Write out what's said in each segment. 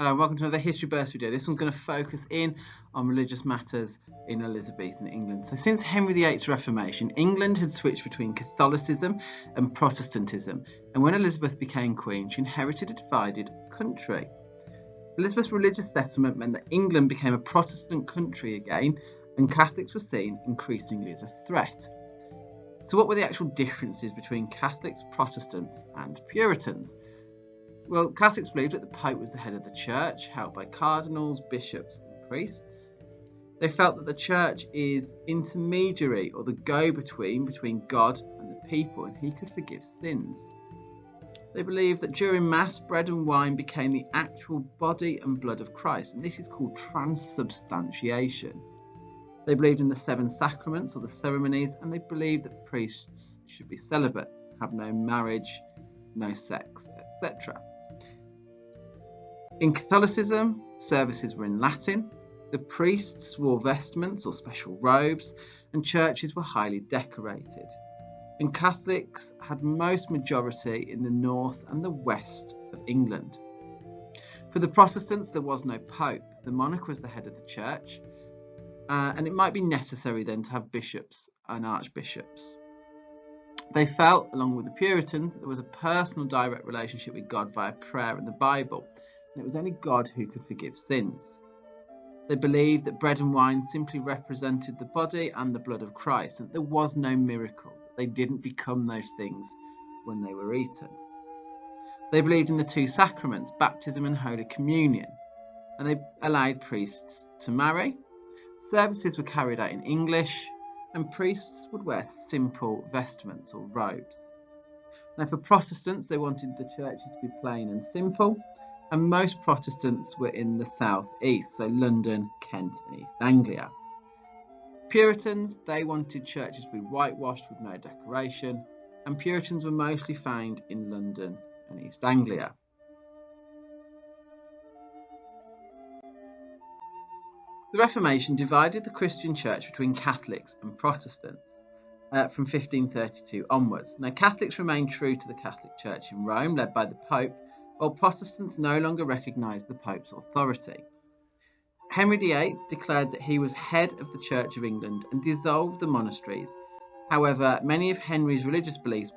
Hello, and welcome to another History Burst video. This one's going to focus in on religious matters in Elizabethan England. So since Henry VIII's Reformation, England had switched between Catholicism and Protestantism, and when Elizabeth became Queen, she inherited a divided country. Elizabeth's religious settlement meant that England became a Protestant country again, and Catholics were seen increasingly as a threat. So what were the actual differences between Catholics, Protestants and Puritans? Well, Catholics believed that the Pope was the head of the Church, held by cardinals, bishops and priests. They felt that the Church is intermediary, or the go-between between God and the people, and he could forgive sins. They believed that during Mass, bread and wine became the actual body and blood of Christ, and this is called transubstantiation. They believed in the 7 sacraments, or the ceremonies, and they believed that priests should be celibate, have no marriage, no sex, etc. In Catholicism, services were in Latin, the priests wore vestments or special robes, and churches were highly decorated. And Catholics had most majority in the north and the west of England. For the Protestants, there was no pope. The monarch was the head of the church, and it might be necessary then to have bishops and archbishops. They felt, along with the Puritans, that there was a personal direct relationship with God via prayer and the Bible, and it was only God who could forgive sins. They believed that bread and wine simply represented the body and the blood of Christ, and that there was no miracle. They didn't become those things when they were eaten. They believed in the 2 sacraments, baptism and Holy Communion, and they allowed priests to marry. Services were carried out in English, and priests would wear simple vestments or robes. Now for Protestants, they wanted the churches to be plain and simple, and most Protestants were in the south east, so London, Kent and East Anglia. Puritans, they wanted churches to be whitewashed with no decoration, and Puritans were mostly found in London and East Anglia. The Reformation divided the Christian church between Catholics and Protestants from 1532 onwards. Now, Catholics remained true to the Catholic Church in Rome, led by the Pope, while Protestants no longer recognised the Pope's authority. Henry VIII declared that he was head of the Church of England and dissolved the monasteries. However, many of Henry's religious beliefs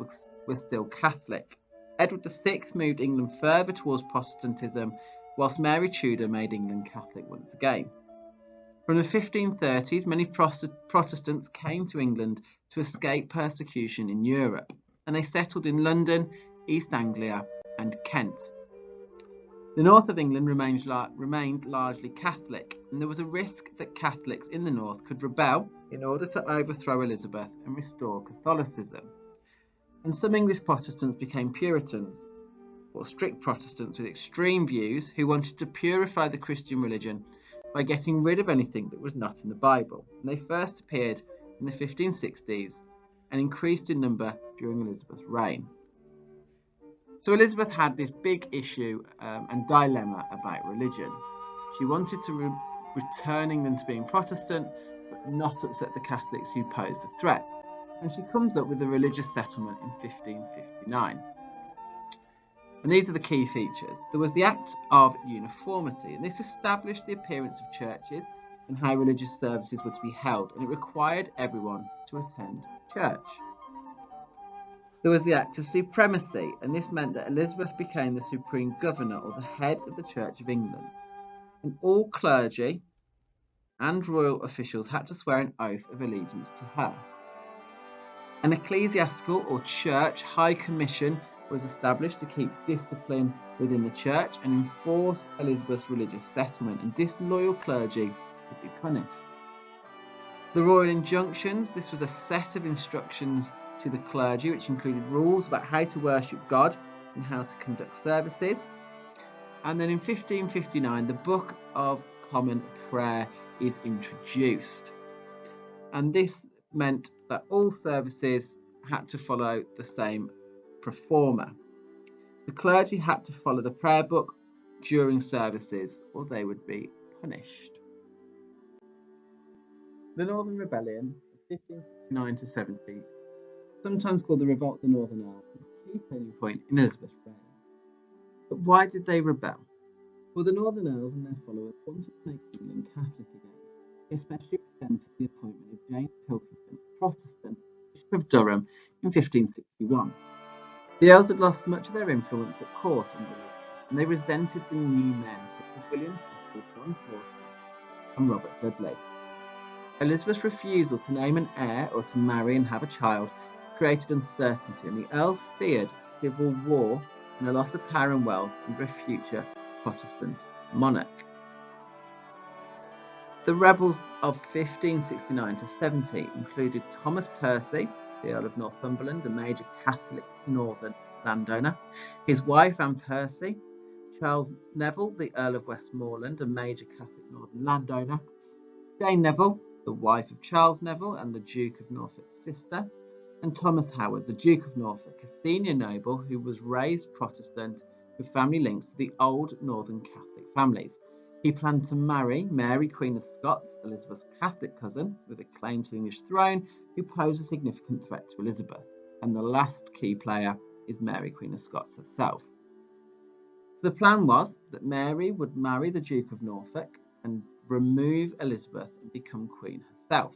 were still Catholic. Edward VI moved England further towards Protestantism, whilst Mary Tudor made England Catholic once again. From the 1530s, many Protestants came to England to escape persecution in Europe, and they settled in London, East Anglia and Kent. The north of England remained largely Catholic, and there was a risk that Catholics in the north could rebel in order to overthrow Elizabeth and restore Catholicism. And some English Protestants became Puritans, or strict Protestants with extreme views who wanted to purify the Christian religion by getting rid of anything that was not in the Bible. And they first appeared in the 1560s and increased in number during Elizabeth's reign. So Elizabeth had this big issue and dilemma about religion. She wanted to return England to being Protestant, but not upset the Catholics who posed a threat. And she comes up with the religious settlement in 1559. And these are the key features. There was the Act of Uniformity, and this established the appearance of churches and how religious services were to be held, and it required everyone to attend church. There was the Act of Supremacy, and this meant that Elizabeth became the supreme governor, or the head of the Church of England. And all clergy and royal officials had to swear an oath of allegiance to her. An ecclesiastical or church high commission was established to keep discipline within the church and enforce Elizabeth's religious settlement, and disloyal clergy would be punished. The royal injunctions, this was a set of instructions to the clergy which included rules about how to worship God and how to conduct services. And then in 1559 the Book of Common Prayer is introduced, and this meant that all services had to follow the same performer. The clergy had to follow the prayer book during services or they would be punished. The Northern Rebellion of 1569 to 70, sometimes called the Revolt of the Northern Ireland, was a key turning point in Elizabeth's reign. But why did they rebel? For the Northern Earls and their followers wanted to make England Catholic again. They especially resented the appointment of James Pilkington, a Protestant, Bishop of Durham in 1561. The Earls had lost much of their influence at court under Elizabeth, and they resented the new men such as William Cecil, John Porter, and Robert Dudley. Elizabeth's refusal to name an heir or to marry and have a child created uncertainty, and the Earls feared civil war and a loss of power and wealth under a future Protestant monarch. The rebels of 1569 to 70 included Thomas Percy, the Earl of Northumberland, a major Catholic northern landowner, his wife Anne Percy, Charles Neville, the Earl of Westmoreland, a major Catholic northern landowner, Jane Neville, the wife of Charles Neville and the Duke of Norfolk's sister, and Thomas Howard, the Duke of Norfolk, a senior noble who was raised Protestant with family links to the old northern Catholic families. He planned to marry Mary, Queen of Scots, Elizabeth's Catholic cousin, with a claim to the English throne, who posed a significant threat to Elizabeth. And the last key player is Mary, Queen of Scots herself. So the plan was that Mary would marry the Duke of Norfolk and remove Elizabeth and become Queen herself.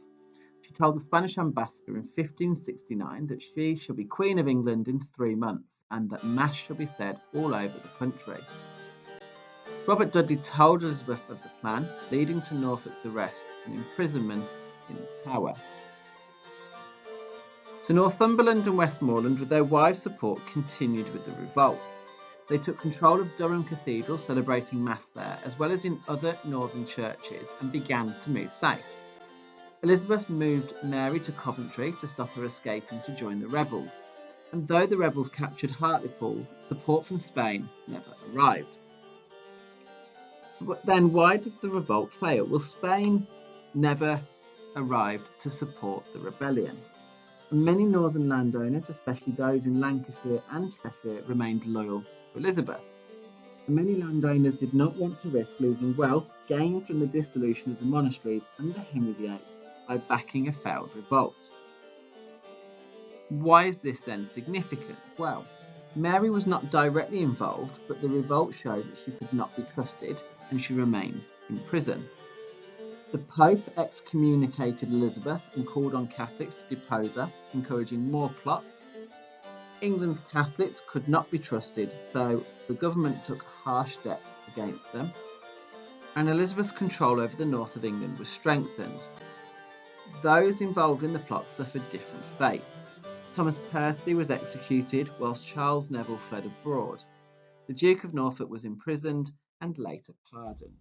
She told the Spanish ambassador in 1569 that she shall be Queen of England in 3 months and that Mass shall be said all over the country. Robert Dudley told Elizabeth of the plan, leading to Norfolk's arrest and imprisonment in the Tower. So Northumberland and Westmoreland, with their wives' support, continued with the revolt. They took control of Durham Cathedral, celebrating Mass there, as well as in other northern churches, and began to move south. Elizabeth moved Mary to Coventry to stop her escaping to join the rebels. And though the rebels captured Hartlepool, support from Spain never arrived. But then why did the revolt fail? Well, Spain never arrived to support the rebellion. And many northern landowners, especially those in Lancashire and Cheshire, remained loyal to Elizabeth. And many landowners did not want to risk losing wealth gained from the dissolution of the monasteries under Henry VIII by backing a failed revolt. Why is this then significant? Well, Mary was not directly involved, but the revolt showed that she could not be trusted and she remained in prison. The Pope excommunicated Elizabeth and called on Catholics to depose her, encouraging more plots. England's Catholics could not be trusted, so the government took harsh steps against them, and Elizabeth's control over the north of England was strengthened. Those involved in the plot suffered different fates. Thomas Percy was executed, whilst Charles Neville fled abroad. The Duke of Norfolk was imprisoned and later pardoned.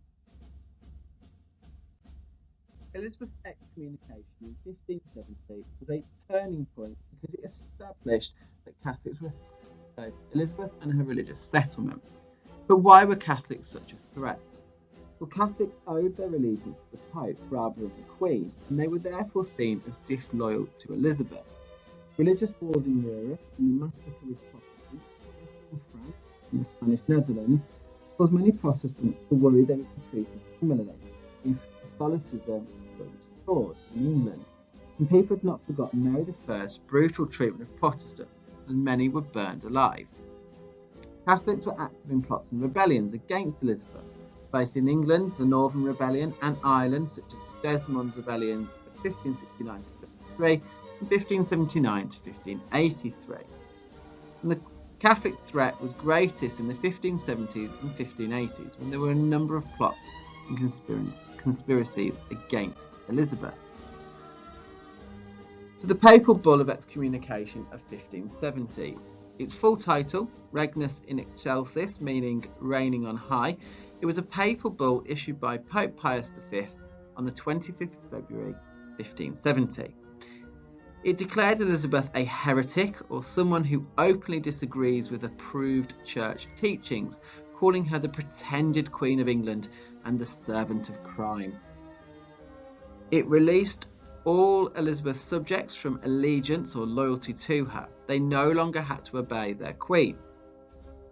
Elizabeth's excommunication in 1570 was a turning point because it established that Catholics were both Elizabeth and her religious settlement. But why were Catholics such a threat? Well, Catholics owed their allegiance to the Pope rather than the Queen, and they were therefore seen as disloyal to Elizabeth. Religious wars in Europe and the massacre of Protestants, especially in France and the Spanish Netherlands, caused many Protestants to worry they would be treated similarly if Catholicism were restored in England. And people had not forgotten Mary I's brutal treatment of Protestants, and many were burned alive. Catholics were active in plots and rebellions against Elizabeth, both in England, the Northern Rebellion, and Ireland, such as the Desmond Rebellions of 1569 to 73 and 1579 to 1583. And the Catholic threat was greatest in the 1570s and 1580s, when there were a number of plots and conspiracies against Elizabeth. So the Papal Bull of Excommunication of 1570. Its full title, Regnus in Excelsis, meaning reigning on high. It was a papal bull issued by Pope Pius V on the 25th of February 1570. It declared Elizabeth a heretic, or someone who openly disagrees with approved church teachings, calling her the pretended Queen of England and the servant of crime. It released all Elizabeth's subjects from allegiance or loyalty to her. They no longer had to obey their queen.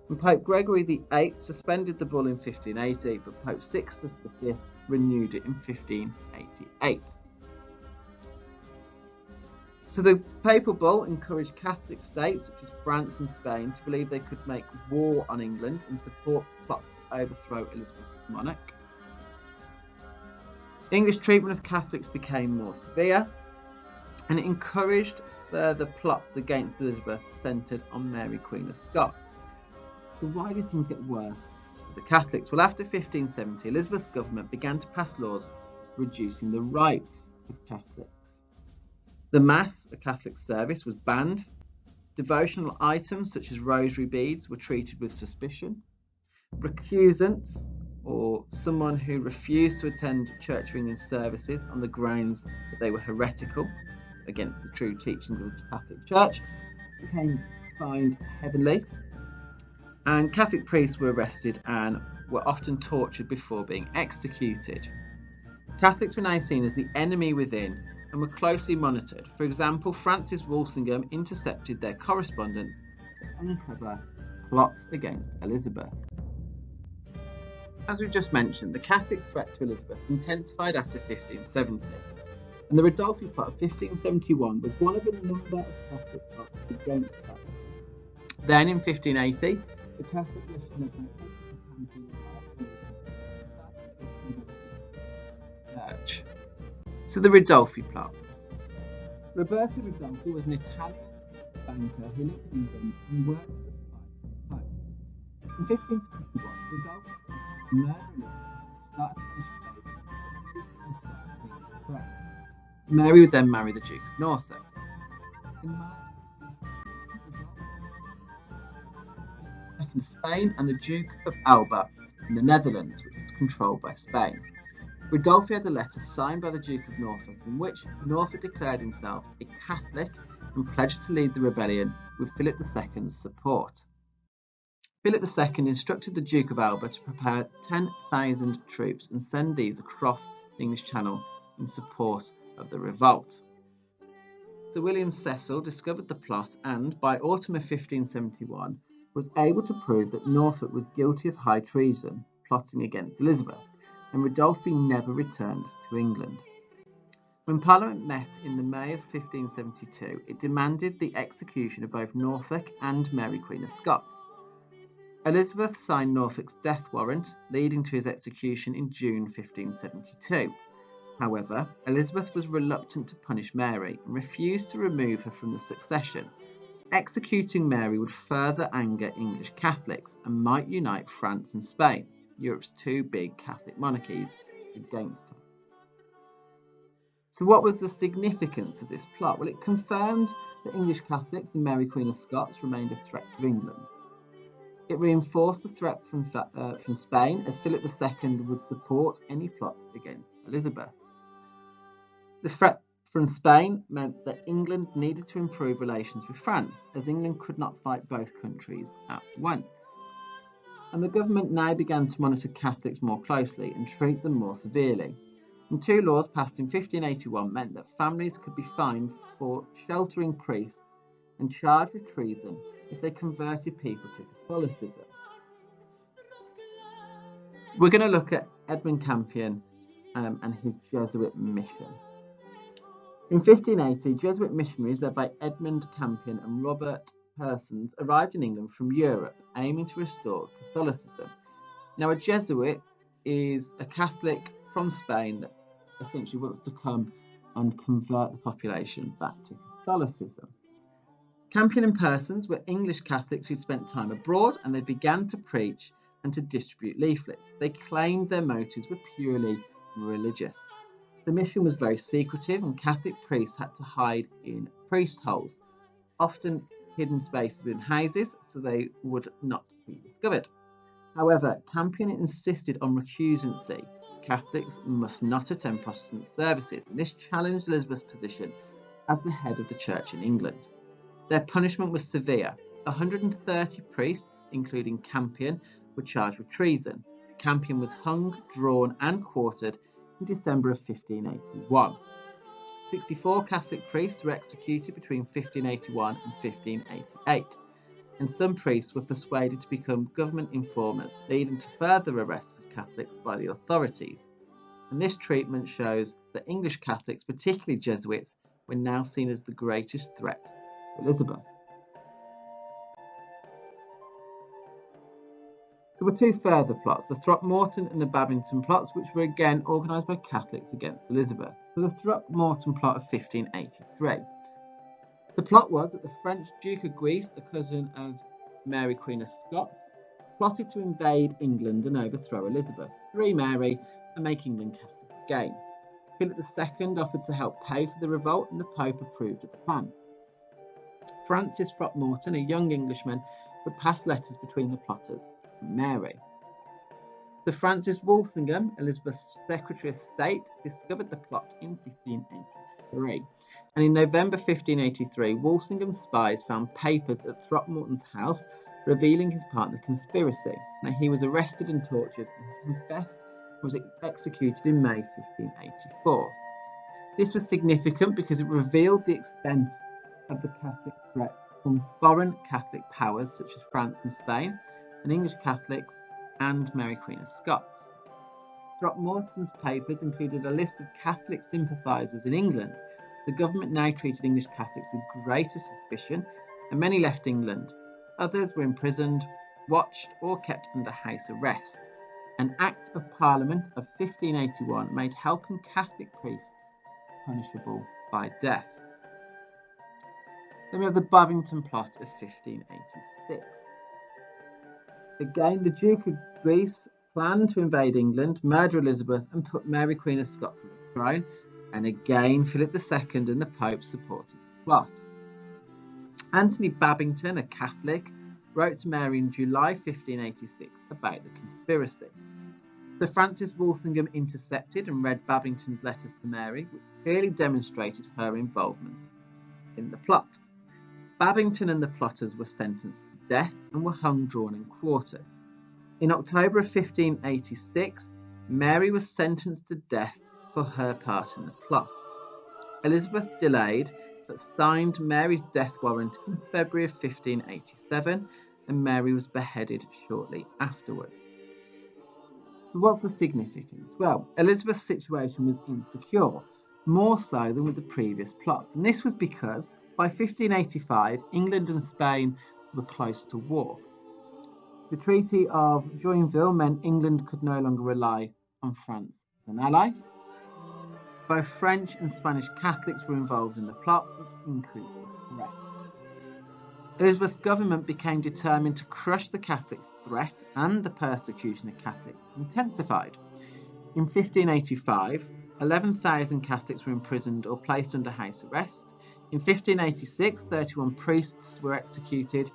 And Pope Gregory VIII suspended the bull in 1580, but Pope Sixtus V renewed it in 1588. So the Papal Bull encouraged Catholic states such as France and Spain to believe they could make war on England and support plots to overthrow Elizabeth as monarch. English treatment of Catholics became more severe, and it encouraged further plots against Elizabeth centred on Mary, Queen of Scots. So why did things get worse for the Catholics? Well, after 1570, Elizabeth's government began to pass laws reducing the rights of Catholics. The Mass, a Catholic service, was banned. Devotional items such as rosary beads were treated with suspicion. Recusants, or someone who refused to attend Church of England services on the grounds that they were heretical against the true teachings of the Catholic Church, became fined heavily. And Catholic priests were arrested and were often tortured before being executed. Catholics were now seen as the enemy within and were closely monitored. For example, Francis Walsingham intercepted their correspondence to uncover plots against Elizabeth. As we've just mentioned, the Catholic threat to Elizabeth intensified after 1570, and the Ridolfi plot of 1571 was one of a number of Catholic plots against her. Then in 1580, the Catholic mission Church. So the Ridolfi plot. Roberta Ridolfi was an Italian banker who lived in England and worked for the Pope. In 1521, Ridolfi Mary would then marry the Duke of Norfolk. In Spain and the Duke of Alba in the Netherlands, which was controlled by Spain. Ridolfi had a letter signed by the Duke of Norfolk in which Norfolk declared himself a Catholic and pledged to lead the rebellion with Philip II's support. Philip II instructed the Duke of Alba to prepare 10,000 troops and send these across the English Channel in support of the revolt. Sir William Cecil discovered the plot and, by autumn of 1571, was able to prove that Norfolk was guilty of high treason, plotting against Elizabeth, and Ridolfi never returned to England. When Parliament met in the May of 1572, it demanded the execution of both Norfolk and Mary, Queen of Scots. Elizabeth signed Norfolk's death warrant, leading to his execution in June 1572. However, Elizabeth was reluctant to punish Mary and refused to remove her from the succession. Executing Mary would further anger English Catholics and might unite France and Spain, Europe's two big Catholic monarchies, against her. So what was the significance of this plot? Well, it confirmed that English Catholics and Mary, Queen of Scots remained a threat to England. It reinforced the threat from Spain, as Philip II would support any plots against Elizabeth. The threat from Spain meant that England needed to improve relations with France, as England could not fight both countries at once. And the government now began to monitor Catholics more closely and treat them more severely. And two laws passed in 1581 meant that families could be fined for sheltering priests and charged with treason if they converted people to Catholicism. We're going to look at Edmund Campion and his Jesuit mission. In 1580, Jesuit missionaries led by Edmund Campion and Robert Persons arrived in England from Europe, aiming to restore Catholicism. Now, a Jesuit is a Catholic from Spain that essentially wants to come and convert the population back to Catholicism. Campion and Persons were English Catholics who'd spent time abroad, and they began to preach and to distribute leaflets. They claimed their motives were purely religious. The mission was very secretive, and Catholic priests had to hide in priest holes, often hidden spaces within houses, so they would not be discovered. However, Campion insisted on recusancy. Catholics must not attend Protestant services, and this challenged Elizabeth's position as the head of the Church in England. Their punishment was severe. 130 priests, including Campion, were charged with treason. Campion was hung, drawn, and quartered in December of 1581. 64 Catholic priests were executed between 1581 and 1588, and some priests were persuaded to become government informers, leading to further arrests of Catholics by the authorities. And this treatment shows that English Catholics, particularly Jesuits, were now seen as the greatest threat to Elizabeth. There were two further plots, the Throckmorton and the Babington plots, which were again organised by Catholics against Elizabeth. So the Throckmorton plot of 1583. The plot was that the French Duke of Guise, a cousin of Mary Queen of Scots, plotted to invade England and overthrow Elizabeth, free Mary, and make England Catholic again. Philip II offered to help pay for the revolt, and the Pope approved of the plan. Francis Throckmorton, a young Englishman, would pass letters between the plotters and Mary. Sir Francis Walsingham, Elizabeth's Secretary of State, discovered the plot in 1583. And in November 1583, Walsingham's spies found papers at Throckmorton's house revealing his part in the conspiracy. Now, he was arrested and tortured and confessed and was executed in May 1584. This was significant because it revealed the extent of the Catholic threat from foreign Catholic powers such as France and Spain, and English Catholics and Mary Queen of Scots. Throckmorton's papers included a list of Catholic sympathisers in England. The government now treated English Catholics with greater suspicion, and many left England. Others were imprisoned, watched, or kept under house arrest. An Act of Parliament of 1581 made helping Catholic priests punishable by death. Then we have the Babington plot of 1586. Again, the Duke of Guise planned to invade England, murder Elizabeth, and put Mary Queen of Scots on the throne. And again, Philip II and the Pope supported the plot. Anthony Babington, a Catholic, wrote to Mary in July 1586 about the conspiracy. Sir Francis Walsingham intercepted and read Babington's letters to Mary, which clearly demonstrated her involvement in the plot. Babington and the plotters were sentenced to death and were hung, drawn and quartered. In October of 1586, Mary was sentenced to death for her part in the plot. Elizabeth delayed but signed Mary's death warrant in February of 1587, and Mary was beheaded shortly afterwards. So what's the significance? Well, Elizabeth's situation was insecure, more so than with the previous plots, and this was because by 1585 England and Spain were close to war. The Treaty of Joinville meant England could no longer rely on France as an ally. Both French and Spanish Catholics were involved in the plot, which increased the threat. Elizabeth's government became determined to crush the Catholic threat, and the persecution of Catholics intensified. In 1585, 11,000 Catholics were imprisoned or placed under house arrest. In 1586, 31 priests were executed,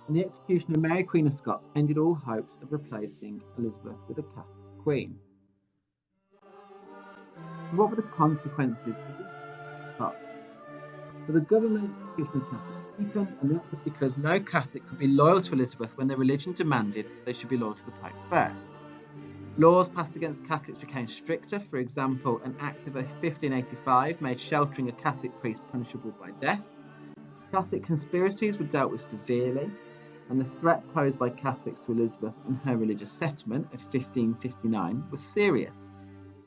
and the execution of Mary Queen of Scots ended all hopes of replacing Elizabeth with a Catholic queen. So what were the consequences of this plot? Well, the government execution of Catholics deepened, and that was because no Catholic could be loyal to Elizabeth when their religion demanded they should be loyal to the Pope first. Laws passed against Catholics became stricter. For example, an Act of 1585 made sheltering a Catholic priest punishable by death. Catholic conspiracies were dealt with severely, and the threat posed by Catholics to Elizabeth and her religious settlement of 1559 was serious.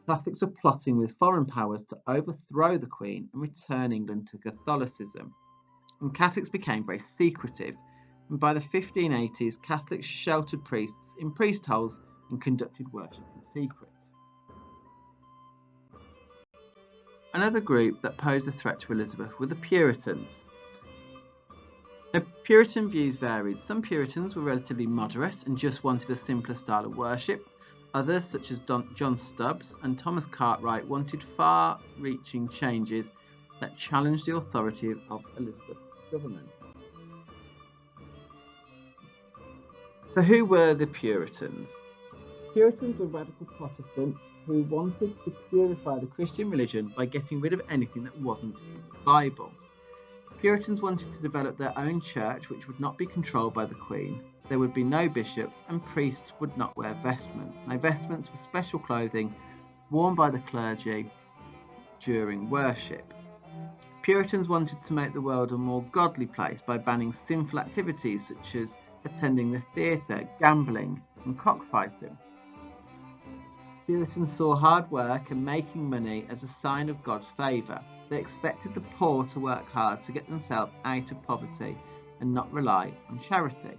Catholics were plotting with foreign powers to overthrow the Queen and return England to Catholicism. And Catholics became very secretive, and by the 1580s, Catholics sheltered priests in priest holes and conducted worship in secret. Another group that posed a threat to Elizabeth were the Puritans. Now, Puritan views varied. Some Puritans were relatively moderate and just wanted a simpler style of worship. Others, such as John Stubbs and Thomas Cartwright, wanted far-reaching changes that challenged the authority of Elizabeth's government. So who were the Puritans? Puritans were radical Protestants who wanted to purify the Christian religion by getting rid of anything that wasn't in the Bible. Puritans wanted to develop their own church, which would not be controlled by the Queen. There would be no bishops, and priests would not wear vestments. Now, vestments were special clothing worn by the clergy during worship. Puritans wanted to make the world a more godly place by banning sinful activities such as attending the theatre, gambling, and cockfighting. Puritans saw hard work and making money as a sign of God's favour. They expected the poor to work hard to get themselves out of poverty and not rely on charity.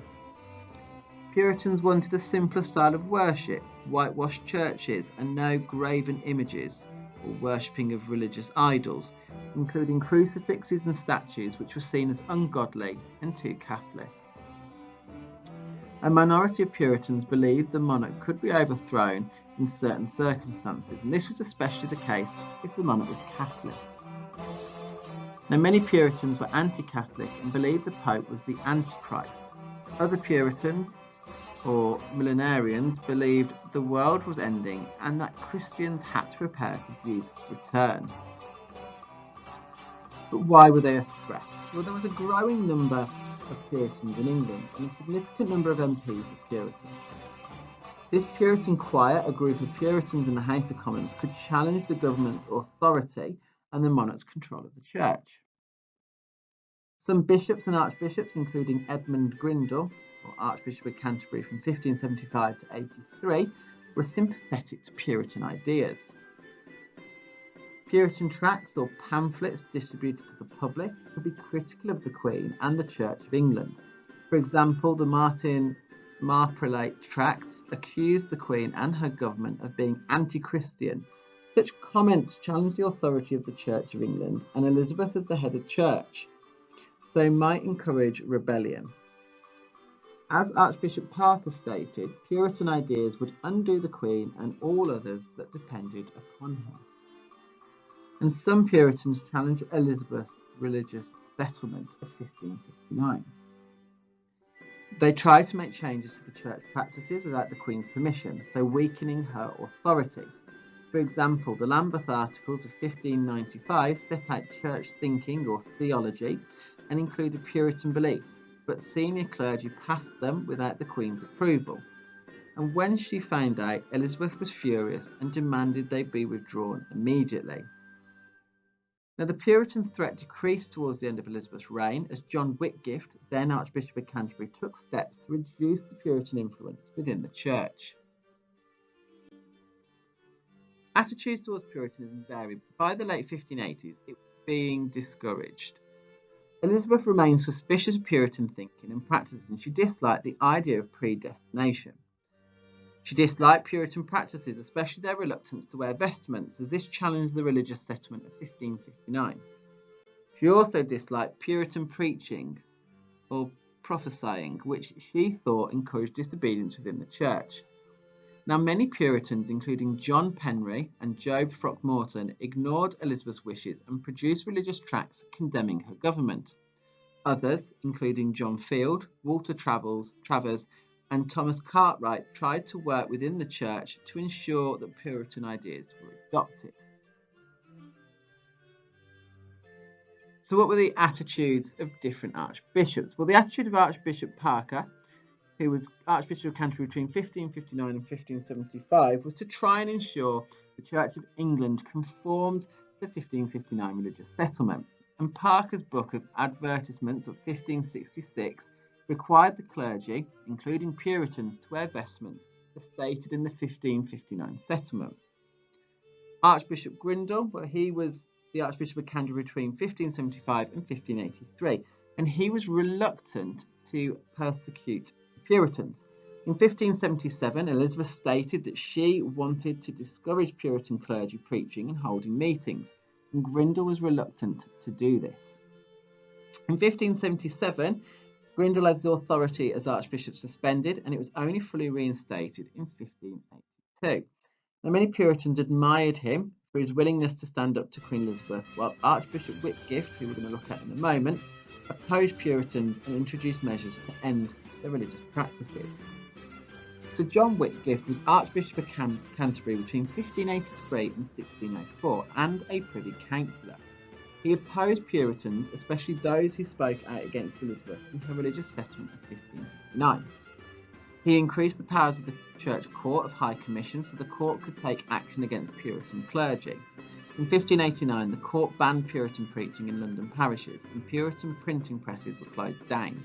Puritans wanted a simpler style of worship, whitewashed churches and no graven images or worshipping of religious idols, including crucifixes and statues which were seen as ungodly and too Catholic. A minority of Puritans believed the monarch could be overthrown in certain circumstances, and this was especially the case if the monarch was Catholic. Now, many Puritans were anti-Catholic and believed the Pope was the Antichrist. Other Puritans, or millenarians, believed the world was ending and that Christians had to prepare for Jesus' return. But why were they a threat? Well, there was a growing number of Puritans in England and a significant number of MPs were Puritans. This Puritan choir, a group of Puritans in the House of Commons, could challenge the government's authority and the monarch's control of the church. Some bishops and archbishops, including Edmund Grindal, or Archbishop of Canterbury from 1575 to 83, were sympathetic to Puritan ideas. Puritan tracts or pamphlets distributed to the public could be critical of the Queen and the Church of England. For example, the Marprelate tracts accused the Queen and her government of being anti-Christian. Such comments challenged the authority of the Church of England and Elizabeth as the head of church, so might encourage rebellion. As Archbishop Parker stated, Puritan ideas would undo the Queen and all others that depended upon her. And some Puritans challenged Elizabeth's religious settlement of 1559. They tried to make changes to the church practices without the Queen's permission, so weakening her authority. For example, the Lambeth Articles of 1595 set out church thinking or theology and included Puritan beliefs, but senior clergy passed them without the Queen's approval. And when she found out, Elizabeth was furious and demanded they be withdrawn immediately. Now, the Puritan threat decreased towards the end of Elizabeth's reign as John Whitgift, then Archbishop of Canterbury, took steps to reduce the Puritan influence within the church. Attitudes towards Puritanism varied, but by the late 1580s it was being discouraged. Elizabeth remained suspicious of Puritan thinking and practices, and she disliked the idea of predestination. She disliked Puritan practices, especially their reluctance to wear vestments, as this challenged the religious settlement of 1559. She also disliked Puritan preaching or prophesying, which she thought encouraged disobedience within the church. Now, many Puritans, including John Penry and Job Throckmorton, ignored Elizabeth's wishes and produced religious tracts condemning her government. Others, including John Field, Walter Travers, and Thomas Cartwright, tried to work within the church to ensure that Puritan ideas were adopted. So what were the attitudes of different archbishops? Well, the attitude of Archbishop Parker, who was Archbishop of Canterbury between 1559 and 1575, was to try and ensure the Church of England conformed to the 1559 religious settlement. And Parker's book of advertisements of 1566 required the clergy, including Puritans, to wear vestments as stated in the 1559 settlement. Archbishop Grindal, he was the Archbishop of Canterbury between 1575 and 1583, and he was reluctant to persecute Puritans. In 1577, Elizabeth stated that she wanted to discourage Puritan clergy preaching and holding meetings, and Grindal was reluctant to do this. In 1577, Grindal had his authority as Archbishop suspended, and it was only fully reinstated in 1582. Now, many Puritans admired him for his willingness to stand up to Queen Elizabeth, while Archbishop Whitgift, who we're going to look at in a moment, opposed Puritans and introduced measures to end their religious practices. So John Whitgift was Archbishop of Canterbury between 1583 and 1604 and a Privy Councillor. He opposed Puritans, especially those who spoke out against Elizabeth in her religious settlement of 1559. He increased the powers of the Church Court of High Commission so the court could take action against Puritan clergy. In 1589, the court banned Puritan preaching in London parishes, and Puritan printing presses were closed down.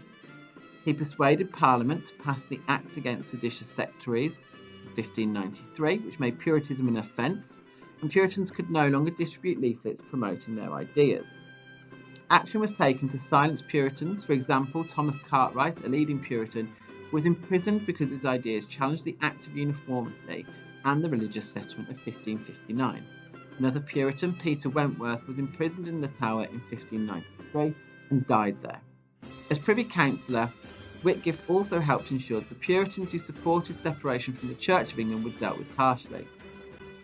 He persuaded Parliament to pass the Act Against Seditious Sectaries of 1593, which made Puritanism an offence, and Puritans could no longer distribute leaflets promoting their ideas. Action was taken to silence Puritans. For example, Thomas Cartwright, a leading Puritan, was imprisoned because his ideas challenged the Act of Uniformity and the religious settlement of 1559. Another Puritan, Peter Wentworth, was imprisoned in the Tower in 1593 and died there. As Privy Councillor, Whitgift also helped ensure that the Puritans who supported separation from the Church of England were dealt with harshly.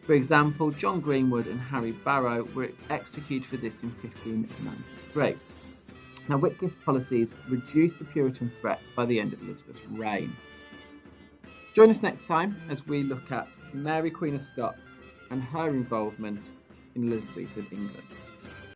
For example, John Greenwood and Harry Barrow were executed for this in 1593. Now, Whitgift's policies reduced the Puritan threat by the end of Elizabeth's reign. Join us next time as we look at Mary, Queen of Scots, and her involvement in Elizabethan England.